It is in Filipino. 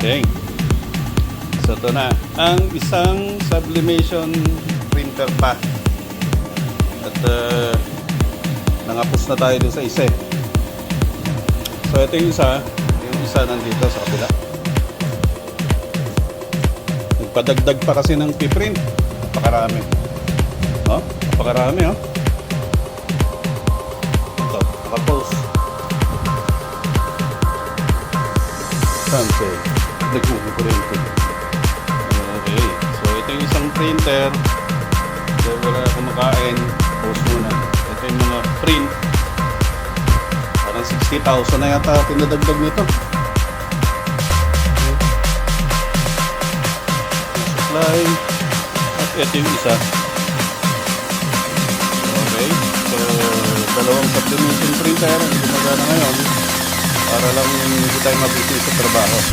Okay. So ito na ang isang sublimation printer pa. At nangapos na tayo dun sa isa. So ito yung isa nandito sa kabila. Nagpadagdag pa kasi ng piprint. Napakarami. Oh, napakarami oh. Ito, nakapost. Sunset. Nagmumukurente. Okay. So ito yung isang printer. Dahil wala akong makain, post muna. Ito yung mga print. Parang 60,000 na yata pinadagdag nito. Supply. At ito yung isa. Okay. So, dalawang sublimation printer ang gumagana ngayon para lang hindi tayo mabiti sa trabaho.